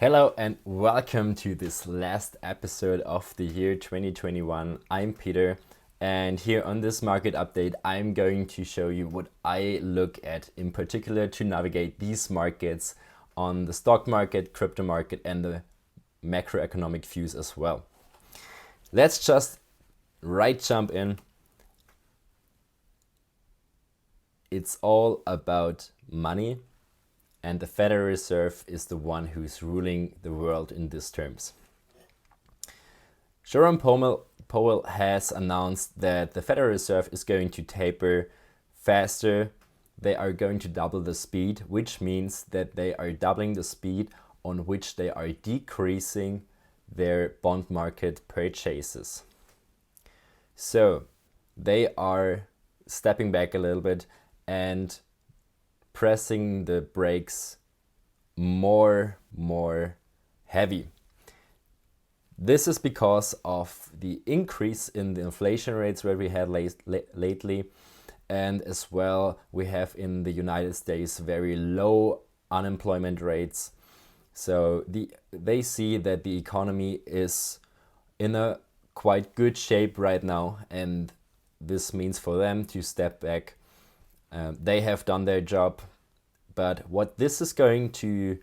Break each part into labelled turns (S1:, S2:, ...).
S1: Hello and welcome to this last episode of the year 2021. I'm Peter, and here on this market update, I'm going to show you what I look at in particular to navigate these markets on the stock market, crypto market, and the macroeconomic views as well. Let's just jump in. It's all about money. And the Federal Reserve is the one who's ruling the world in these terms. Jerome Powell has announced that the Federal Reserve is going to taper faster. They are going to double the speed, which means that they are doubling the speed on which they are decreasing their bond market purchases. So they are stepping back a little bit and pressing the brakes more heavy. This is because of the increase in the inflation rates where we had lately, and as well we have in the United States very low unemployment rates. So they see that the economy is in a quite good shape right now, and this means for them to step back. They have done their job, but what this is going to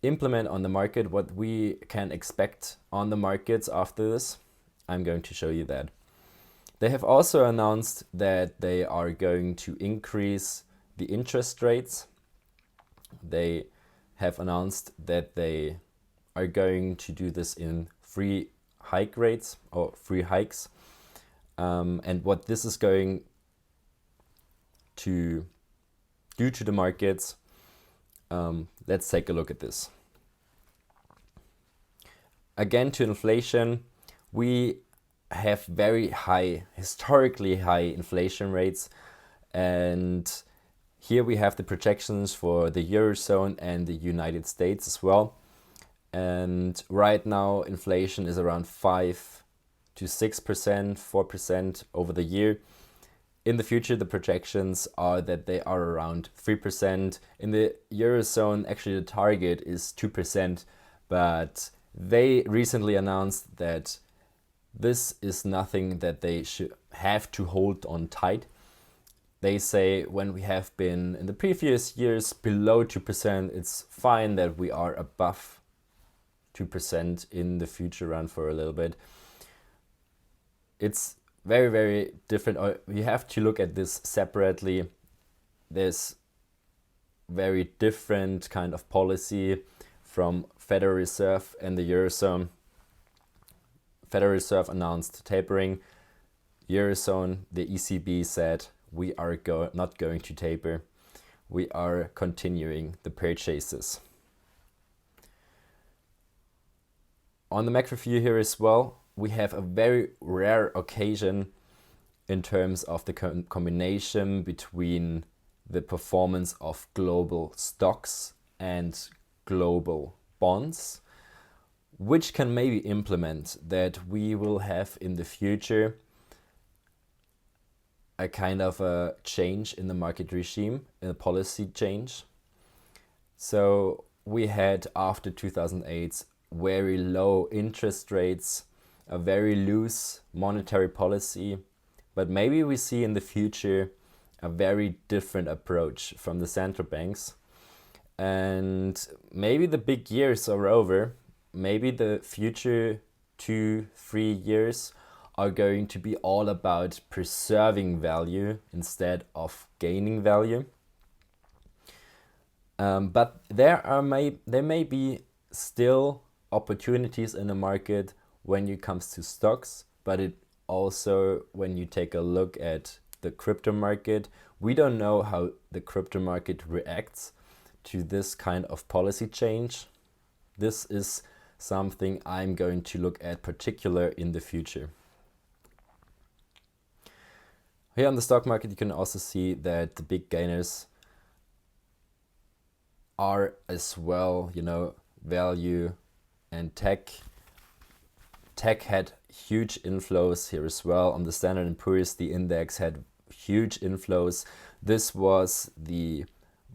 S1: implement on the market, what we can expect on the markets after this, I'm going to show you that. They have also announced that they are going to increase the interest rates. They have announced that they are going to do this in three hikes. And what this is going to do to the markets, let's take a look at this. Again, to inflation, we have very high, historically high inflation rates, and here we have the projections for the Eurozone and the United States as well. And right now inflation is around 5 to 6%, 4% over the year. In the future, the projections are that they are around 3%. In the Eurozone, actually the target is 2%, but they recently announced that this is nothing that they should have to hold on tight. They say when we have been in the previous years below 2%, it's fine that we are above 2% in the future run for a little bit. It's very different, or you have to look at this separately. There's very different kind of policy from Federal Reserve and the Eurozone. Federal Reserve announced tapering. Eurozone, the ECB said we are not going to taper. We are continuing the purchases. On the macro view here as well, we have a very rare occasion in terms of the combination between the performance of global stocks and global bonds, which can maybe implement that we will have in the future a kind of a change in the market regime, a policy change. So we had after 2008 very low interest rates, a very loose monetary policy, but maybe we see in the future a very different approach from the central banks. And maybe the big years are over. Maybe the future 2-3 years are going to be all about preserving value instead of gaining value. But there may be still opportunities in the market when it comes to stocks, but it also, when you take a look at the crypto market, we don't know how the crypto market reacts to this kind of policy change. This is something I'm going to look at particular in the future. Here on the stock market, you can also see that the big gainers are as well, value and tech. Tech had huge inflows here as well. On the Standard & Poor's, the index had huge inflows. This was the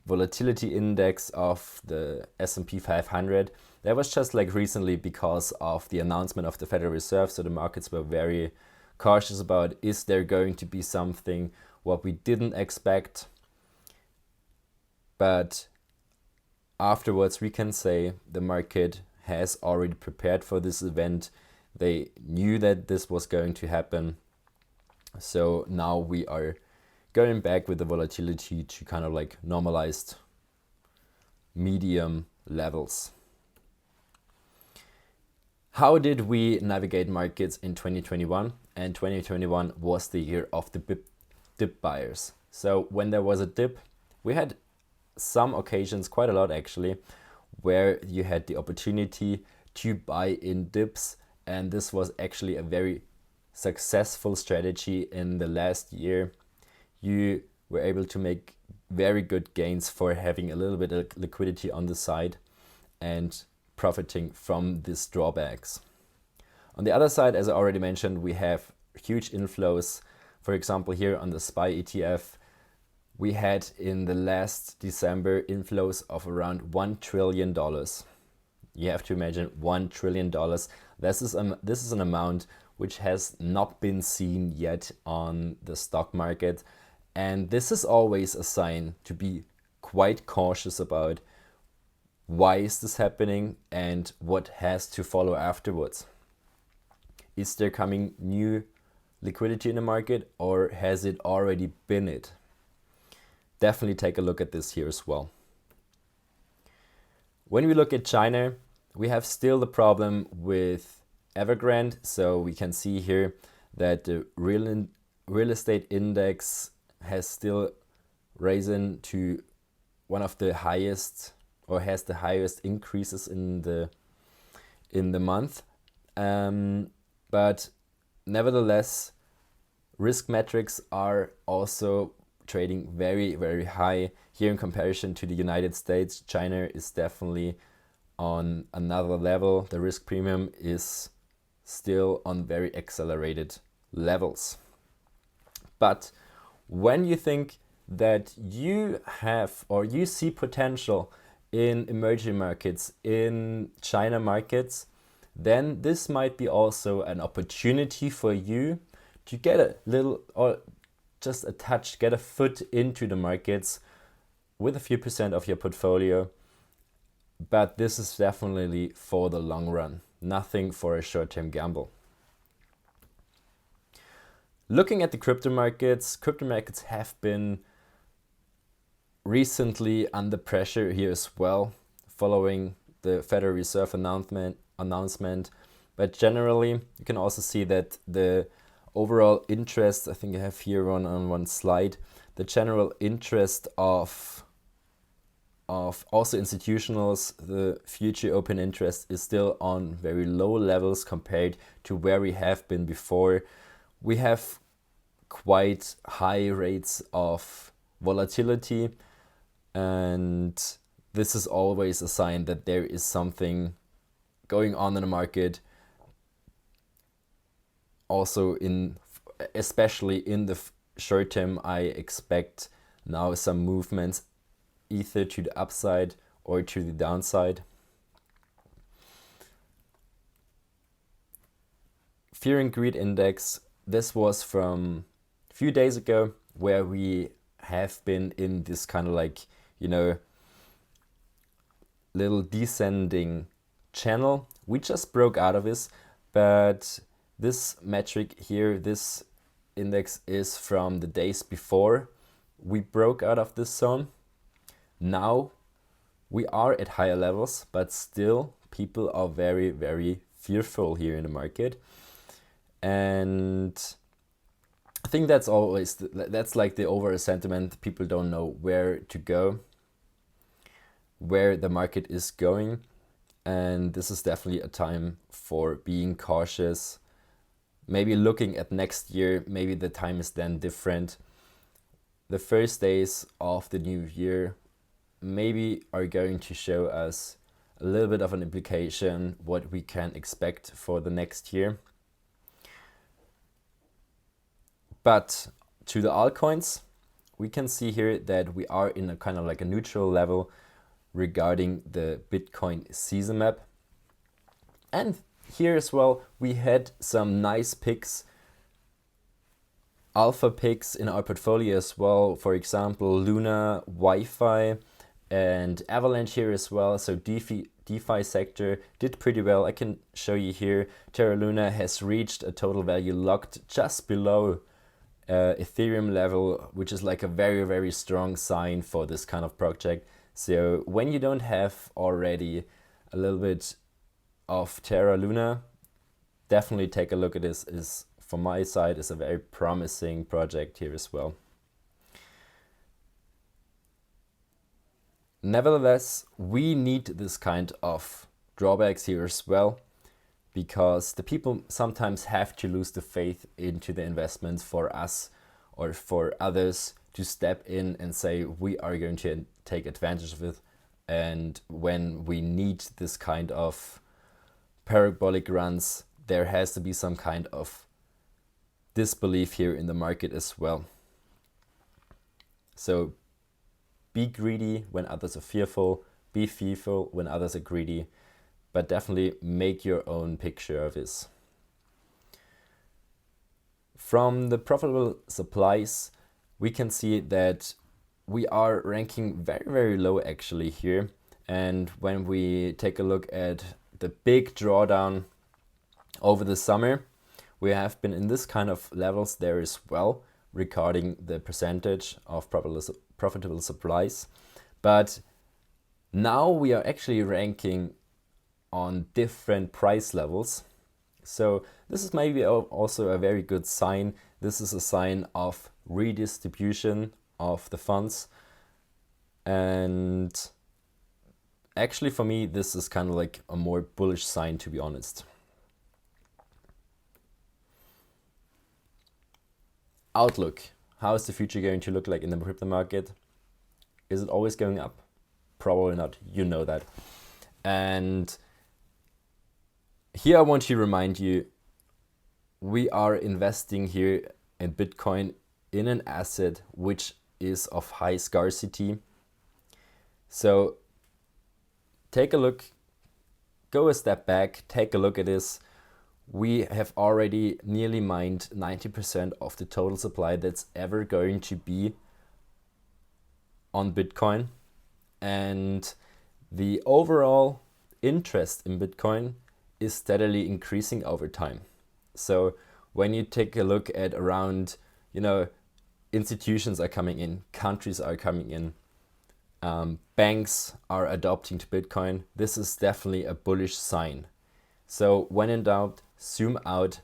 S1: volatility index of the S&P 500. That was just like recently because of the announcement of the Federal Reserve. So the markets were very cautious about, is there going to be something what we didn't expect? But afterwards, we can say the market has already prepared for this event. They knew that this was going to happen. So now we are going back with the volatility to kind of like normalized medium levels. How did we navigate markets in 2021? And 2021 was the year of the dip buyers. So when there was a dip, we had some occasions, quite a lot actually, where you had the opportunity to buy in dips, and this was actually a very successful strategy in the last year. You were able to make very good gains for having a little bit of liquidity on the side and profiting from these drawbacks. On the other side, as I already mentioned, we have huge inflows. For example, here on the SPY ETF, we had in the last December inflows of around $1 trillion. You have to imagine $1 trillion. This is an amount which has not been seen yet on the stock market. And this is always a sign to be quite cautious about why is this happening and what has to follow afterwards. Is there coming new liquidity in the market, or has it already been it? Definitely take a look at this here as well. When we look at China, we have still the problem with Evergrande. So we can see here that the real estate index has still risen to one of the highest, or has the highest increases in the month. But nevertheless, risk metrics are also trading very, very high. Here in comparison to the United States, China is definitely on another level. The risk premium is still on very accelerated levels. But when you think that you have, or you see potential in emerging markets, in China markets, then this might be also an opportunity for you to get a little, or just a touch, get a foot into the markets with a few percent of your portfolio. But this is definitely for the long run, nothing for a short-term gamble. Looking at the crypto markets have been recently under pressure here as well, following the Federal Reserve announcement. But generally, you can also see that the overall interest, I think I have here on one slide, the general interest of also institutionals, the future open interest is still on very low levels compared to where we have been before. We have quite high rates of volatility, and this is always a sign that there is something going on in the market. Also, especially in the short term, I expect now some movements either to the upside or to the downside. Fear and Greed Index, this was from a few days ago, where we have been in this kind of like, little descending channel. We just broke out of this, but this metric here, this index, is from the days before we broke out of this zone. Now we are at higher levels, but still people are very, very fearful here in the market. And I think that's like the overall sentiment. People don't know where to go, where the market is going. And this is definitely a time for being cautious. Maybe looking at next year, maybe the time is then different. The first days of the new year maybe are going to show us a little bit of an implication what we can expect for the next year. But to the altcoins, we can see here that we are in a kind of like a neutral level regarding the Bitcoin season map. And here as well, we had some nice picks, alpha picks in our portfolio as well. For example, Luna, Wi-Fi, and Avalanche here as well. So DeFi sector did pretty well. I can show you here. Terra Luna has reached a total value locked just below Ethereum level, which is like a very, very strong sign for this kind of project. So when you don't have already a little bit of Terra Luna, definitely take a look at this. Is from my side is a very promising project here as well. Nevertheless, we need this kind of drawbacks here as well, because the people sometimes have to lose the faith into the investments for us or for others to step in and say we are going to take advantage of it. And when we need this kind of parabolic runs, there has to be some kind of disbelief here in the market as well. So be greedy when others are fearful, be fearful when others are greedy, but definitely make your own picture of this. From the profitable supplies, we can see that we are ranking very, very low actually here. And when we take a look at the big drawdown over the summer, we have been in this kind of levels there as well regarding the percentage of profitable supplies. But now we are actually ranking on different price levels. So this is maybe also a very good sign. This is a sign of redistribution of the funds. And actually for me, this is kind of like a more bullish sign, to be honest. Outlook. How is the future going to look like in the crypto market? Is it always going up? Probably not. You know that. And here I want to remind you, we are investing here in Bitcoin in an asset which is of high scarcity. So take a look, go a step back, take a look at this. We have already nearly mined 90% of the total supply that's ever going to be on Bitcoin. And the overall interest in Bitcoin is steadily increasing over time. So when you take a look at around, institutions are coming in, countries are coming in, banks are adopting to Bitcoin, this is definitely a bullish sign. So when in doubt, zoom out.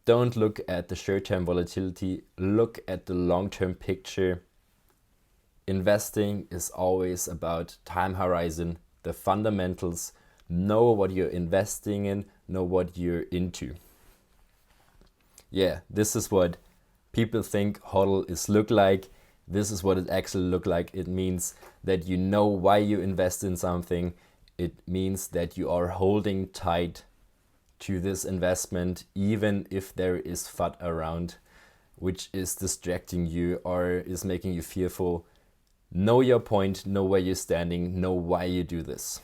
S1: Don't look at the short-term volatility, look at the long-term picture. Investing is always about time horizon, the fundamentals, know what you're investing in, know what you're into. Yeah, this is what people think HODL is look like. This is what it actually look like. It means that you know why you invest in something. It means that you are holding tight to this investment, even if there is FUD around, which is distracting you or is making you fearful. Know your point, know where you're standing, know why you do this.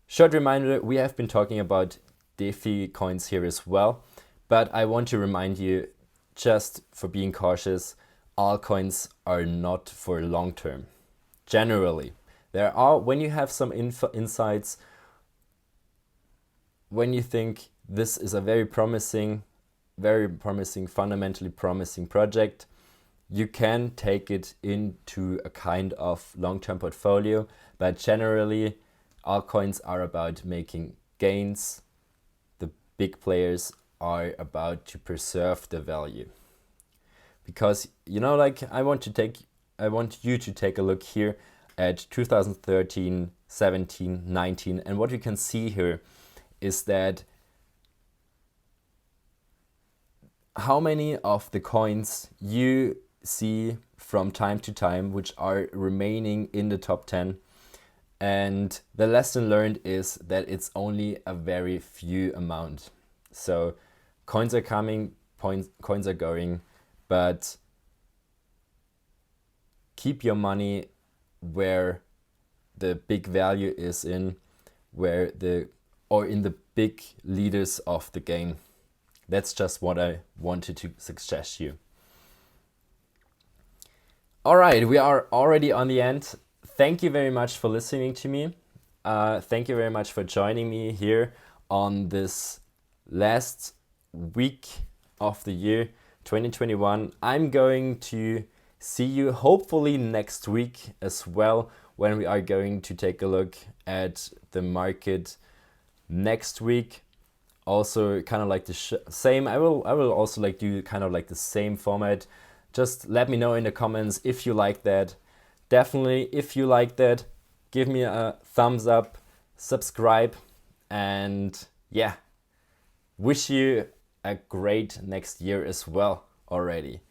S1: Short reminder, we have been talking about DeFi coins here as well, but I want to remind you, just for being cautious, altcoins are not for long term. Generally, there are, when you have some insights, when you think this is a very promising, fundamentally promising project, you can take it into a kind of long-term portfolio, but generally altcoins are about making gains. The big players are about to preserve the value. Because, I want you to take a look here at 2013, 17, 19, and what you can see here is that how many of the coins you see from time to time which are remaining in the top 10, and the lesson learned is that it's only a very few amount. So coins are coming, coins are going, but keep your money where the big value is in where in the big leaders of the game. That's just what I wanted to suggest you. All right, we are already on the end. Thank you very much for listening to me. Thank you very much for joining me here on this last week of the year 2021. I'm going to see you hopefully next week as well, when we are going to take a look at the market next week. Also kind of like the same, I will also like do kind of like the same format. Just let me know in the comments if you like that. Definitely, if you like that, give me a thumbs up, subscribe, and yeah, wish you a great next year as well already.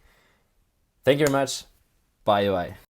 S1: Thank you very much. Bye bye.